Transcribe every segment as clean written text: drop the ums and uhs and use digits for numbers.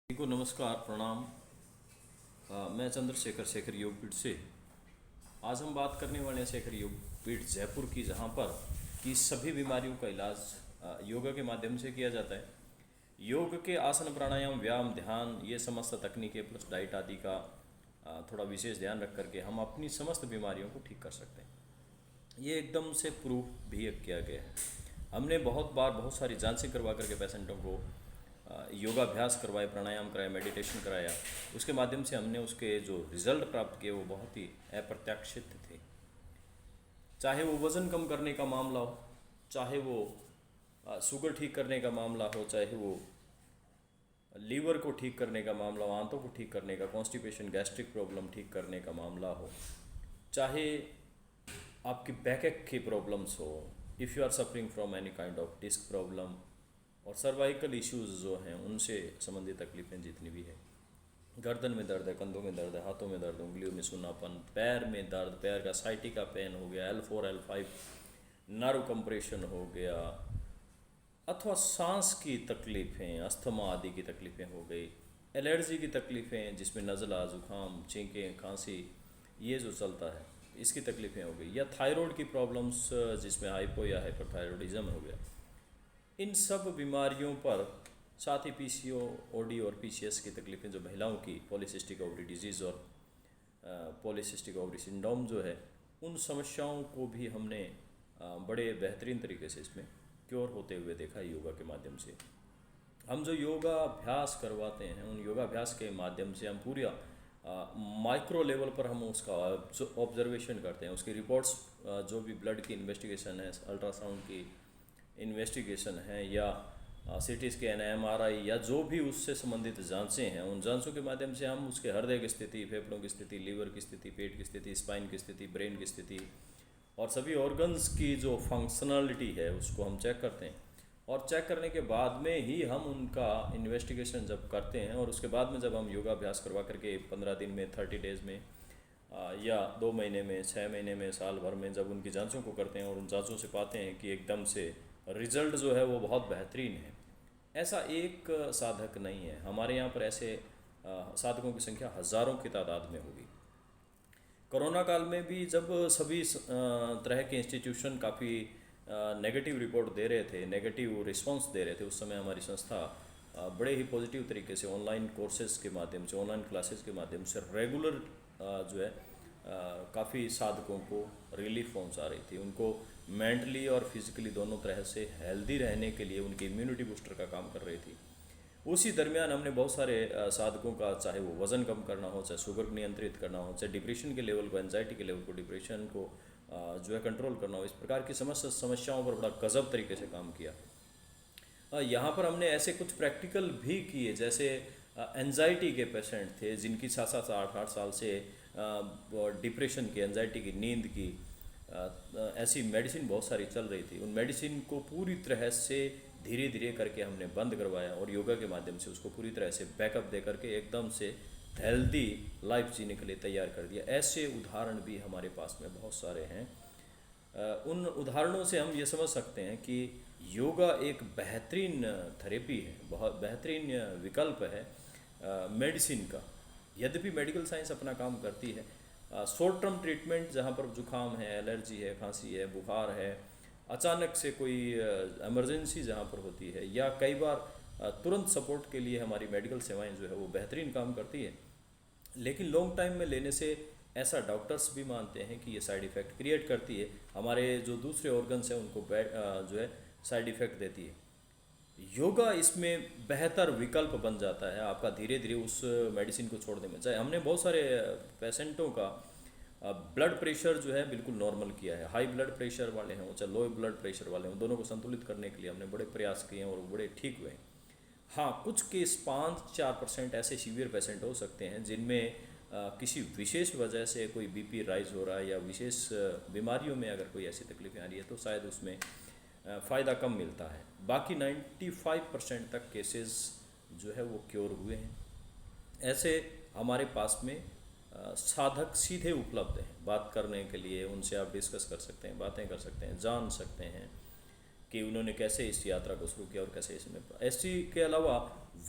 सभी को नमस्कार प्रणाम। मैं चंद्रशेखर शेखर योगपीठ से। आज हम बात करने वाले हैं शेखर योगपीठ जयपुर की, जहाँ पर कि सभी बीमारियों का इलाज योगा के माध्यम से किया जाता है। योग के आसन प्राणायाम व्यायाम ध्यान ये समस्त तकनीकें प्लस डाइट आदि का थोड़ा विशेष ध्यान रख करके हम अपनी समस्त बीमारियों को ठीक कर सकते हैं। ये एकदम से प्रूफ भी किया गया है। हमने बहुत बार बहुत सारी जांचें करवा करके पेशेंटों को योगाभ्यास करवाए, प्राणायाम कराए, मेडिटेशन कराया। उसके माध्यम से हमने उसके जो रिजल्ट प्राप्त किए वो बहुत ही अप्रत्याशित थे। चाहे वो वज़न कम करने का मामला हो, चाहे वो शुगर ठीक करने का मामला हो, चाहे वो लीवर को ठीक करने का मामला हो, आंतों को ठीक करने का, कॉन्स्टिपेशन गैस्ट्रिक प्रॉब्लम ठीक करने का मामला हो, चाहे आपकी बैक की प्रॉब्लम्स हो, if you are suffering from any kind of disc problem और सर्वाइकल इश्यूज़ जो हैं उनसे संबंधित तकलीफ़ें जितनी भी है, गर्दन में दर्द है, कंधों में दर्द है, हाथों में दर्द, उंगलियों में सुन्नापन, पैर में दर्द, पैर का साइटिका पेन हो गया, L4 L5 नर्व कंप्रेशन हो गया, अथवा सांस की तकलीफ़ें, अस्थमा आदि की तकलीफ़ें हो गई, एलर्जी की तकलीफ़ें जिसमें नज़ला, ज़ुकाम, छींकें, खांसी ये जो चलता है इसकी तकलीफ़ें हो गई, या थायराइड की प्रॉब्लम्स जिसमें हाइपो या हाइपरथायरॉयडिज्म हो गया, इन सब बीमारियों पर, साथ ही पीसीओडी और पीसीएस की तकलीफ़ें जो महिलाओं की, पॉलीसिस्टिक ओवरी डिजीज़ और पॉलीसिस्टिक ओवरी सिंड्रोम जो है, उन समस्याओं को भी हमने बड़े बेहतरीन तरीके से इसमें क्योर होते हुए देखा है योगा के माध्यम से। हम जो योगाभ्यास करवाते हैं उन योगाभ्यास के माध्यम से हम पूरा माइक्रो लेवल पर हम उसका ऑब्जर्वेशन करते हैं, उसकी रिपोर्ट्स जो भी ब्लड की इन्वेस्टिगेशन है, अल्ट्रासाउंड की इन्वेस्टिगेशन है, या सीटी स्कैन, एमआरआई या जो भी उससे संबंधित जांचें हैं, उन जांचों के माध्यम से हम उसके हृदय की स्थिति, फेफड़ों की स्थिति, लीवर की स्थिति, पेट की स्थिति, स्पाइन की स्थिति, ब्रेन की स्थिति और सभी ऑर्गन्स की जो फंक्शनलिटी है उसको हम चेक करते हैं। और चेक करने के बाद में ही हम उनका इन्वेस्टिगेशन जब करते हैं और उसके बाद में जब हम योगाभ्यास करवा करके 15 दिन में, 30 डेज़ में या 2 महीने में, 6 महीने में, साल भर में जब उनकी जांचों को करते हैं और उन जांचों से पाते हैं कि एकदम से रिज़ल्ट जो है वो बहुत बेहतरीन है। ऐसा एक साधक नहीं है, हमारे यहाँ पर ऐसे साधकों की संख्या हज़ारों की तादाद में होगी। कोरोना काल में भी जब सभी तरह के इंस्टीट्यूशन काफ़ी नेगेटिव रिपोर्ट दे रहे थे, नेगेटिव रिस्पांस दे रहे थे, उस समय हमारी संस्था बड़े ही पॉजिटिव तरीके से ऑनलाइन कोर्सेज़ के माध्यम से, ऑनलाइन क्लासेस के माध्यम से रेगुलर जो है काफ़ी साधकों को रिलीफ पहुंचा रही थी। उनको मेंटली और फिज़िकली दोनों तरह से हेल्दी रहने के लिए उनकी इम्यूनिटी बूस्टर का काम कर रही थी। उसी दरमियान हमने बहुत सारे साधकों का, चाहे वो वज़न कम करना हो, चाहे शुगर नियंत्रित करना हो, चाहे डिप्रेशन के लेवल को, एंजाइटी के लेवल को, डिप्रेशन को जो है कंट्रोल करना हो, इस प्रकार की समस्याओं पर बड़ा गजब तरीके से काम किया। यहाँ पर हमने ऐसे कुछ प्रैक्टिकल भी किए, जैसे एंजाइटी के पेशेंट थे जिनकी 7-7 8-8 साल से डिप्रेशन की, एंजाइटी की, नींद की ऐसी मेडिसिन बहुत सारी चल रही थी। उन मेडिसिन को पूरी तरह से धीरे धीरे करके हमने बंद करवाया और योगा के माध्यम से उसको पूरी तरह से बैकअप दे करके एकदम से हेल्दी लाइफ जीने के लिए तैयार कर दिया। ऐसे उदाहरण भी हमारे पास में बहुत सारे हैं। उन उदाहरणों से हम ये समझ सकते हैं कि योगा एक बेहतरीन थेरेपी है, बहुत बेहतरीन विकल्प है मेडिसिन का। यद्यपि मेडिकल साइंस अपना काम करती है, शॉर्ट टर्म ट्रीटमेंट जहाँ पर जुकाम है, एलर्जी है, खांसी है, बुखार है, अचानक से कोई इमरजेंसी जहाँ पर होती है, या कई बार तुरंत सपोर्ट के लिए हमारी मेडिकल सेवाएं जो है वो बेहतरीन काम करती है। लेकिन लॉन्ग टाइम में लेने से ऐसा डॉक्टर्स भी मानते हैं कि ये साइड इफ़ेक्ट क्रिएट करती है, हमारे जो दूसरे ऑर्गन्स हैं उनको जो है साइड इफ़ेक्ट देती है। योगा इसमें बेहतर विकल्प बन जाता है आपका धीरे धीरे उस मेडिसिन को छोड़ने में। चाहे हमने बहुत सारे पेशेंटों का ब्लड प्रेशर जो है बिल्कुल नॉर्मल किया है, हाई ब्लड प्रेशर वाले हैं चाहे लो ब्लड प्रेशर वाले हैं, दोनों को संतुलित करने के लिए हमने बड़े प्रयास किए हैं और बड़े ठीक हुए हैं। हाँ, कुछ केस 5-4% ऐसे सीवियर पेशेंट हो सकते हैं जिनमें किसी विशेष वजह से कोई बीपी राइज हो रहा है या विशेष बीमारियों में अगर कोई ऐसी तकलीफें आ रही है तो शायद उसमें फ़ायदा कम मिलता है। बाकी 95% तक केसेस जो है वो क्योर हुए हैं। ऐसे हमारे पास में साधक सीधे उपलब्ध हैं बात करने के लिए, उनसे आप डिस्कस कर सकते हैं, बातें कर सकते हैं, जान सकते हैं कि उन्होंने कैसे इस यात्रा को शुरू किया और कैसे इसमें। एसटी के अलावा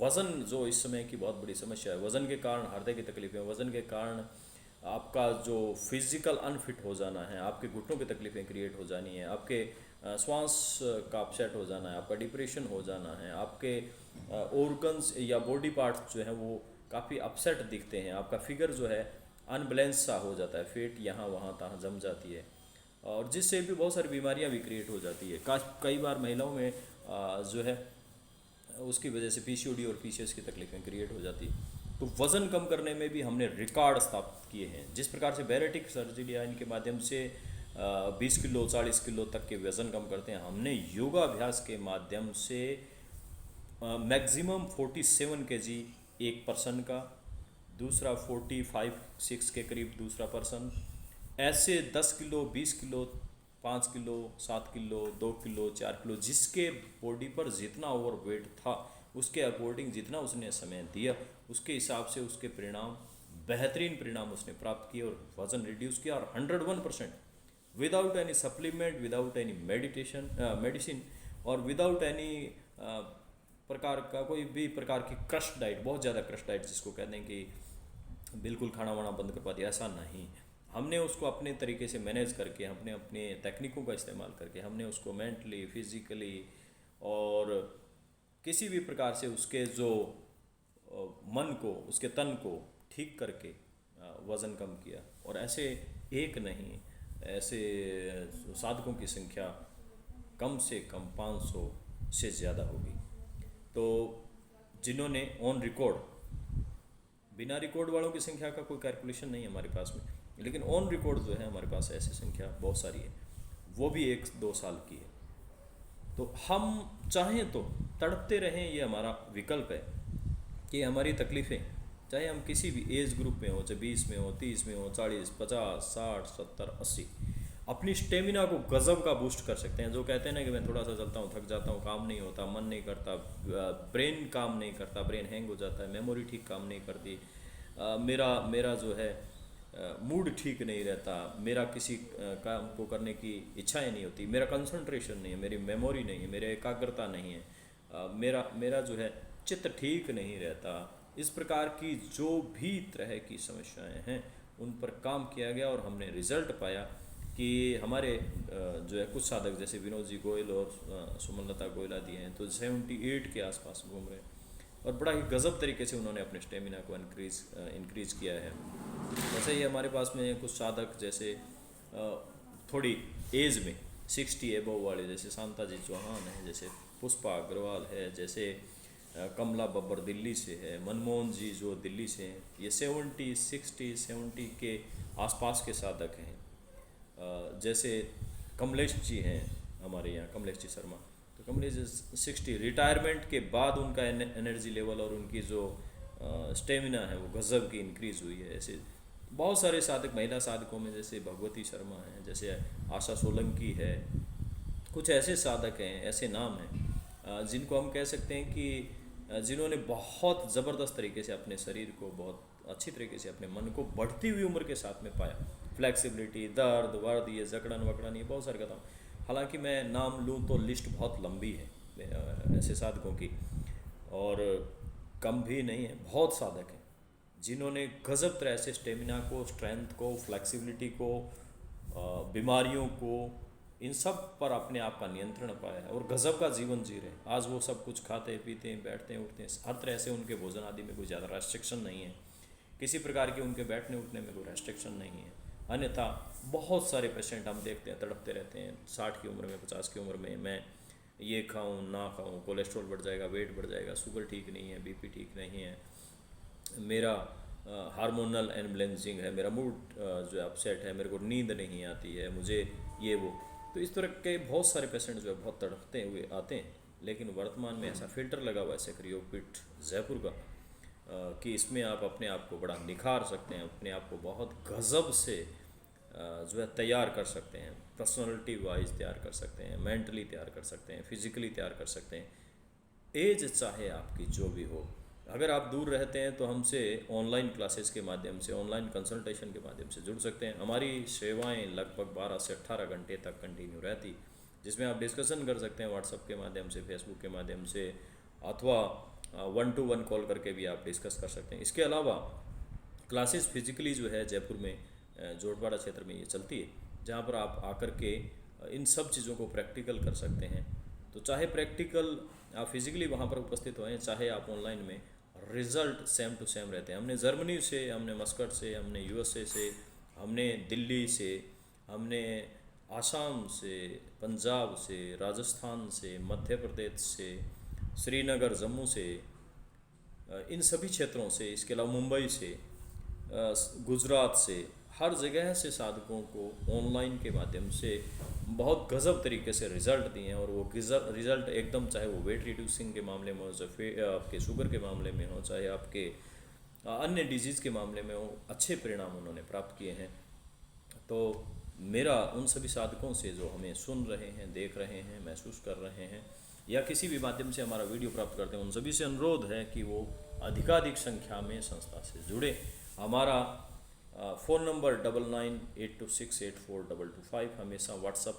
वज़न जो इस समय की बहुत बड़ी समस्या है, वज़न के कारण हृदय की तकलीफ़ें, वज़न के कारण आपका जो फिज़िकल अनफिट हो जाना है, आपके घुटनों की तकलीफ़ें क्रिएट हो जानी है, आपके श्वास का अपसेट हो जाना है, आपका डिप्रेशन हो जाना है, आपके ऑर्गन्स या बॉडी पार्ट्स जो हैं वो काफ़ी अपसेट दिखते हैं, आपका फिगर जो है अनबैलेंस सा हो जाता है, फेट यहाँ वहाँ तहाँ जम जाती है, और जिससे भी बहुत सारी बीमारियां भी क्रिएट हो जाती है। कई बार महिलाओं में जो है उसकी वजह से पीसीओडी और पीसीएस की तकलीफ़ें क्रिएट हो जाती है। तो वज़न कम करने में भी हमने रिकॉर्ड स्थापित किए हैं। जिस प्रकार से बैरेटिक सर्जरी या इनके माध्यम से 20 किलो 40 किलो तक के वज़न कम करते हैं, हमने योगाभ्यास के माध्यम से मैक्सिमम 47 केजी एक पर्सन का, दूसरा 45-6 के करीब दूसरा पर्सन, ऐसे 10 kilo 20 kilo 5 kilo 7 kilo 2 kilo 4 kilo, जिसके बॉडी पर जितना ओवर वेट था उसके अकॉर्डिंग जितना उसने समय दिया उसके हिसाब से उसके परिणाम, बेहतरीन परिणाम उसने प्राप्त किए और वज़न रिड्यूस किया, और 101% without any supplement, without any medicine, और विदाउट एनी प्रकार का कोई भी प्रकार की क्रश डाइट, बहुत ज़्यादा क्रश डाइट जिसको कहते हैं कि बिल्कुल खाना वाना बंद करवा दिया, ऐसा नहीं। हमने उसको अपने तरीके से मैनेज करके, हमने अपने तकनीकों का इस्तेमाल करके, हमने उसको मेंटली, फिज़िकली और किसी भी प्रकार से उसके जो मन को, उसके तन को ठीक करके वज़न कम किया। और ऐसे एक नहीं, ऐसे साधकों की संख्या कम से कम 500 से ज़्यादा होगी। तो जिन्होंने ऑन रिकॉर्ड, बिना रिकॉर्ड वालों की संख्या का कोई कैलकुलेशन नहीं है हमारे पास में, लेकिन ऑन रिकॉर्ड जो है हमारे पास ऐसी संख्या बहुत सारी है, वो भी 1-2 साल की है। तो हम चाहें तो तड़पते रहें, ये हमारा विकल्प है कि हमारी तकलीफ़ें चाहे हम किसी भी एज ग्रुप में हो, चाहे 20 में हो, 30 में हो, 40, 50, 60, 70, 80, अपनी स्टेमिना को गज़ब का बूस्ट कर सकते हैं। जो कहते हैं ना कि मैं थोड़ा सा चलता हूँ थक जाता हूँ, काम नहीं होता, मन नहीं करता, ब्रेन काम नहीं करता, ब्रेन हैंग हो जाता है, मेमोरी ठीक काम नहीं करती, मेरा जो है मूड ठीक नहीं रहता, मेरा किसी काम को करने की इच्छाएं नहीं होती, मेरा कंसंट्रेशन नहीं है, मेरी मेमोरी नहीं है, मेरी एकाग्रता नहीं है, मेरा जो है चित्त ठीक नहीं रहता। इस प्रकार की जो भी तरह की समस्याएं हैं उन पर काम किया गया और हमने रिज़ल्ट पाया कि हमारे जो है कुछ साधक जैसे विनोद जी गोयल और सुमनलता गोयला दिए हैं तो 78 के आसपास घूम रहे हैं और बड़ा ही गज़ब तरीके से उन्होंने अपने स्टेमिना को इंक्रीज़ किया है। वैसे ही हमारे पास में कुछ साधक जैसे थोड़ी एज में 60 एबव वाले, जैसे शांता जी चौहान हैं, जैसे पुष्पा अग्रवाल है, जैसे कमला बब्बर दिल्ली से है, मनमोहन जी जो दिल्ली से हैं, ये 70 के आसपास के साधक हैं। जैसे कमलेश जी हैं हमारे यहाँ, कमलेश जी शर्मा, तो कमलेश जी 60 रिटायरमेंट के बाद उनका एनर्जी लेवल और उनकी जो स्टेमिना है वो गज़ब की इंक्रीज़ हुई है। ऐसे बहुत सारे साधक, महिला साधकों में जैसे भगवती शर्मा हैं, जैसे आशा सोलंकी है, कुछ ऐसे साधक हैं, ऐसे नाम हैं जिनको हम कह सकते हैं कि जिन्होंने बहुत ज़बरदस्त तरीके से अपने शरीर को, बहुत अच्छी तरीके से अपने मन को बढ़ती हुई उम्र के साथ में पाया। फ्लैक्सिबिलिटी, दर्द वर्द, ये जकड़न वकड़न, ये बहुत सारे कहता हूँ। हालांकि मैं नाम लूँ तो लिस्ट बहुत लंबी है ऐसे साधकों की, और कम भी नहीं है, बहुत साधक हैं जिन्होंने गज़ब तरह से स्टेमिना को, स्ट्रेंथ को, फ्लैक्सिबिलिटी को, बीमारियों को, इन सब पर अपने आप का नियंत्रण पाया है और गज़ब का जीवन जी रहे हैं। आज वो सब कुछ खाते पीते हैं, बैठते हैं, उठते हैं, हर तरह से उनके भोजन आदि में कोई ज़्यादा रेस्ट्रिक्शन नहीं है, किसी प्रकार की उनके बैठने उठने में कोई रेस्ट्रिक्शन नहीं है। अन्यथा बहुत सारे पेशेंट हम देखते हैं तड़पते रहते हैं 60 की उम्र में, 50 की उम्र में, मैं ये खाऊं ना खाऊं, कोलेस्ट्रॉल बढ़ जाएगा, वेट बढ़ जाएगा, शुगर ठीक नहीं है, बीपी ठीक नहीं है, मेरा हार्मोनल इम्बैलेंसिंग है, मेरा मूड जो है अपसेट है, मेरे को नींद नहीं आती है, मुझे ये वो। तो इस तरह के बहुत सारे पेशेंट जो है बहुत तड़पते हुए आते हैं। लेकिन वर्तमान में ऐसा फ़िल्टर लगा हुआ है शेखर योगपीठ जयपुर का कि इसमें आप अपने आप को बड़ा निखार सकते हैं, अपने आप को बहुत गज़ब से जो है तैयार कर सकते हैं, पर्सनालिटी वाइज तैयार कर सकते हैं, मेंटली तैयार कर सकते हैं, फिज़िकली तैयार कर सकते हैं। एज चाहे आपकी जो भी हो, अगर आप दूर रहते हैं तो हमसे ऑनलाइन क्लासेस के माध्यम से, ऑनलाइन कंसल्टेशन के माध्यम से जुड़ सकते हैं। हमारी सेवाएं लगभग 12 से 18 घंटे तक कंटिन्यू रहती, जिसमें आप डिस्कशन कर सकते हैं व्हाट्सएप के माध्यम से, फेसबुक के माध्यम से, अथवा 1-to-1 कॉल करके भी आप डिस्कस कर सकते हैं। इसके अलावा क्लासेस फिजिकली जो है जयपुर में जोटवाड़ा क्षेत्र में ये चलती है, जहाँ पर आप आकर के इन सब चीज़ों को प्रैक्टिकल कर सकते हैं। तो चाहे प्रैक्टिकल आप फिजिकली वहाँ पर उपस्थित हों, चाहे आप ऑनलाइन में, रिज़ल्ट सेम टू सेम रहते हैं। हमने जर्मनी से, हमने मस्कट से, हमने यूएसए से, हमने दिल्ली से, हमने आसाम से, पंजाब से, राजस्थान से, मध्य प्रदेश से, श्रीनगर, जम्मू से, इन सभी क्षेत्रों से, इसके अलावा मुंबई से, गुजरात से, हर जगह से साधकों को ऑनलाइन के माध्यम से बहुत गजब तरीके से रिज़ल्ट दिए हैं। और वो रिज़ल्ट एकदम, चाहे वो वेट रिड्यूसिंग के मामले में हो, चाहे आपके शुगर के मामले में हो, चाहे आपके अन्य डिजीज़ के मामले में हो, अच्छे परिणाम उन्होंने प्राप्त किए हैं। तो मेरा उन सभी साधकों से जो हमें सुन रहे हैं, देख रहे हैं, महसूस कर रहे हैं, या किसी भी माध्यम से हमारा वीडियो प्राप्त करते हैं, उन सभी से अनुरोध है कि वो अधिकाधिक संख्या में संस्था से जुड़े। हमारा फ़ोन नंबर 9982684225 हमेशा व्हाट्सअप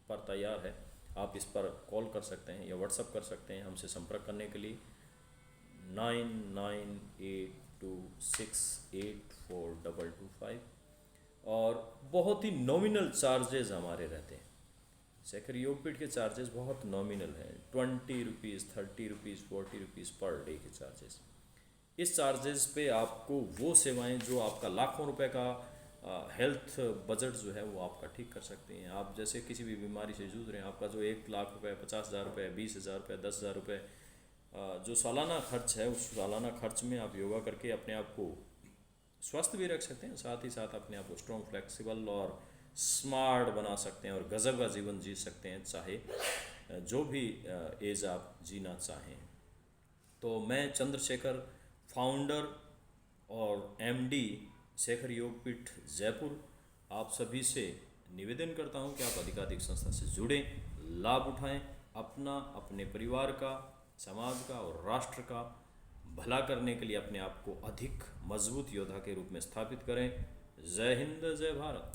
पर तैयार है। आप इस पर कॉल कर सकते हैं या व्हाट्सअप कर सकते हैं हमसे संपर्क करने के लिए 9982684225। और बहुत ही नॉमिनल चार्जेस हमारे रहते हैं। शेखर योगपीठ के चार्जेस बहुत नॉमिनल हैं, 20 rupees, 30 rupees, 40 rupees per day के चार्जेस। इस चार्जेस पे आपको वो सेवाएं जो आपका लाखों रुपए का हेल्थ बजट जो है वो आपका ठीक कर सकते हैं। आप जैसे किसी भी बीमारी से जूझ रहे हैं, आपका जो 1 लाख रुपए, 50,000 रुपये, 20,000 रुपये, 10,000 रुपये जो सालाना खर्च है, उस सालाना खर्च में आप योगा करके अपने आप को स्वस्थ भी रख सकते हैं, साथ ही साथ अपने आप को स्ट्रॉन्ग, फ्लेक्सिबल और स्मार्ट बना सकते हैं और गजब का जीवन जी सकते हैं, चाहे जो भी एज आप जीना चाहें। तो मैं चंद्रशेखर, फाउंडर और एमडी शेखर योगपीठ जयपुर, आप सभी से निवेदन करता हूं कि आप अधिकाधिक संस्था से जुड़ें, लाभ उठाएं, अपना, अपने परिवार का, समाज का और राष्ट्र का भला करने के लिए अपने आप को अधिक मजबूत योद्धा के रूप में स्थापित करें। जय हिंद, जय भारत।